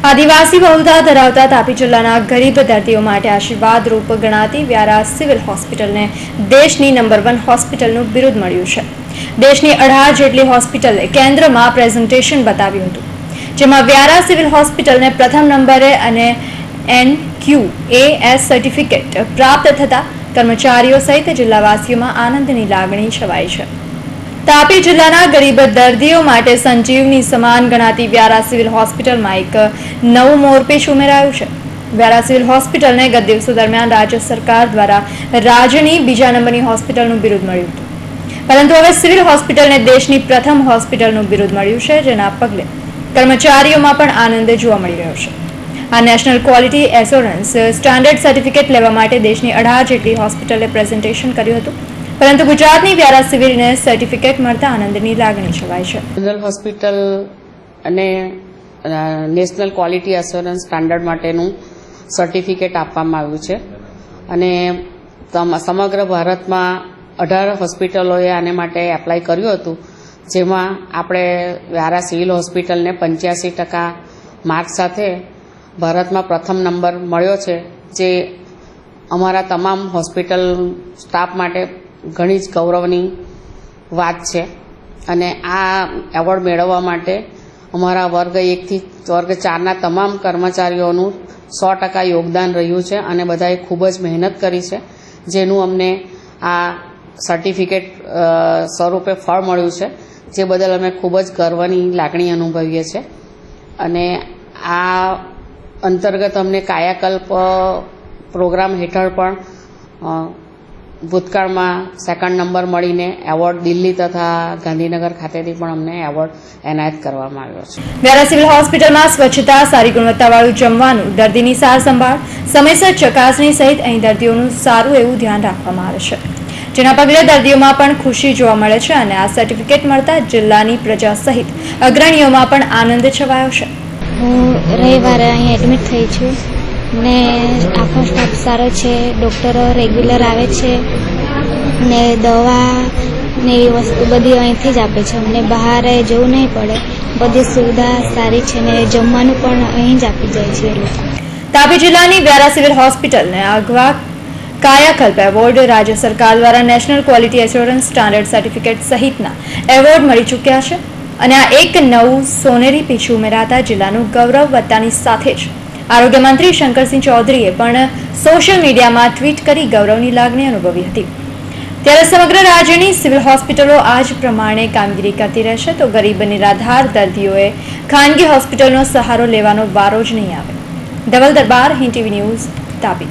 આદિવાસી બહુમતી ધરાવતા તાપી જિલ્લાના ગરીબ દર્દીઓ માટે આશીર્વાદરૂપ ગણાતી વ્યારા સિવિલ હોસ્પિટલને દેશની નંબર 1 હોસ્પિટલનું બિરુદ મળ્યું છે. દેશની 18 જેટલી હોસ્પિટલે કેન્દ્રમાં પ્રેઝન્ટેશન બતાવ્યું હતું, જેમાં વ્યારા સિવિલ હોસ્પિટલને પ્રથમ નંબરે અને NQAS સર્ટિફિકેટ પ્રાપ્ત થતા કર્મચારીઓ સહિત જિલ્લાવાસીઓમાં આનંદની લાગણી છવાઈ છે. તાપી જિલ્લાના ગરીબ દર્દીઓ માટે સંજીવની સમાન ગણાતી વ્યારા સિવિલ હોસ્પિટલમાં એક નવું મોરપીછ ઉમેરાયું છે. વ્યારા સિવિલ હોસ્પિટલને ગત દિવસો દરમિયાન રાજ્ય સરકાર દ્વારા રાજ્યની બીજા નંબરની હોસ્પિટલનું બિરુદ મળ્યું હતું, પરંતુ હવે સિવિલ હોસ્પિટલને દેશની પ્રથમ હોસ્પિટલનું બિરુદ મળ્યું છે, જેના પગલે કર્મચારીઓમાં પણ આનંદ જોવા મળી રહ્યો છે. આ national quality assurance standard certificate લેવા માટે દેશની 18 જેટલી હોસ્પિટલે પ્રેઝન્ટેશન કર્યું હતું, પરંતુ ગુજરાતની વ્યારા સિવિલને સર્ટિફિકેટ મળતા આનંદની લાગણી છવાઈ છે. જનરલ હોસ્પિટલ અને નેશનલ ક્વોલિટી એશ્યોરન્સ સ્ટાન્ડર્ડ માટેનું સર્ટિફિકેટ આપવામાં આવ્યું છે અને સમગ્ર ભારતમાં 18 હોસ્પિટલોએ આને માટે એપ્લાય કર્યું હતું, જેમાં આપણે વ્યારા સિવિલ હોસ્પિટલને 85% માર્ક સાથે ભારતમાં પ્રથમ નંબર મળ્યો છે, જે અમારા તમામ હોસ્પિટલ સ્ટાફ માટે ઘણી જ ગૌરવની વાત છે. અને આ એવોર્ડ મેળવવા માટે અમારા વર્ગ 1 થી વર્ગ 4ના તમામ કર્મચારીઓનું 100% યોગદાન રહ્યું છે અને બધાએ ખૂબ જ મહેનત કરી છે, જેનું અમને આ સર્ટિફિકેટ સ્વરૂપે ફળ મળ્યું છે, જે બદલ અમે ખૂબ જ ગર્વની લાગણી અનુભવીએ છીએ. અને આ અંતર્ગત અમને કાયાકલ્પ પ્રોગ્રામ હેઠળ પણ ભૂતકાળમાં 2nd નંબર મળીને એવોર્ડ દિલ્હી તથા ગાંધીનગર ખાતેથી પણ અમને એવોર્ડ એનાયત કરવામાં આવ્યો છે. વ્યારા સિવિલ હોસ્પિટલમાં સ્વચ્છતા, સારી ગુણવત્તાવાળું જમવાનું, દર્દીની સાર સંભાળ, સમયસર ચકાસણી સહિત અહીં દર્દીઓનું સારું એવું ધ્યાન રાખવામાં આવે છે, જેના પગલે દર્દીઓમાં પણ ખુશી જોવા મળે છે અને આ સર્ટિફિકેટ મળતા જિલ્લાની પ્રજા સહિત અગ્રણીઓમાં પણ આનંદ છવાયો છે. હું રવિવારે અહીં એડમિટ થઈ છું ને આખો સ્ટાફ સારો છે, ડૉક્ટરો રેગ્યુલર આવે છે ને દવા ને એવી વસ્તુ બધી અહીંથી જ આપે છે. અમને બહાર જવું નહીં પડે, બધી સુવિધા સારી છે ને જમવાનું પણ અહીં જ આપી જાય છે એ લોકો. તાપી જિલ્લાની વ્યારા સિવિલ હોસ્પિટલને આગવા કાયાકલ્પ એવોર્ડ, રાજ્ય સરકાર દ્વારા national quality assurance standard certificate સહિતના એવોર્ડ મળી ચૂક્યા છે અને આ એક નવું સોનેરી પીછું ઉમેરાતા જિલ્લાનું ગૌરવ વધતાની સાથે જ આરોગ્ય મંત્રી શંકરસિંહ ચૌધરીએ પણ સોશિયલ મીડિયામાં ટ્વીટ કરી ગૌરવની લાગણી અનુભવી હતી. ત્યારે સમગ્ર રાજ્યની સિવિલ હોસ્પિટલો આ જ પ્રમાણે કામગીરી કરતી રહેશે તો ગરીબ નિરાધાર દર્દીઓએ ખાનગી હોસ્પિટલનો સહારો લેવાનો વારો જ નહીં આવે. ધવલ દરબાર, હિન્દ ટીવી ન્યૂઝ, તાપી.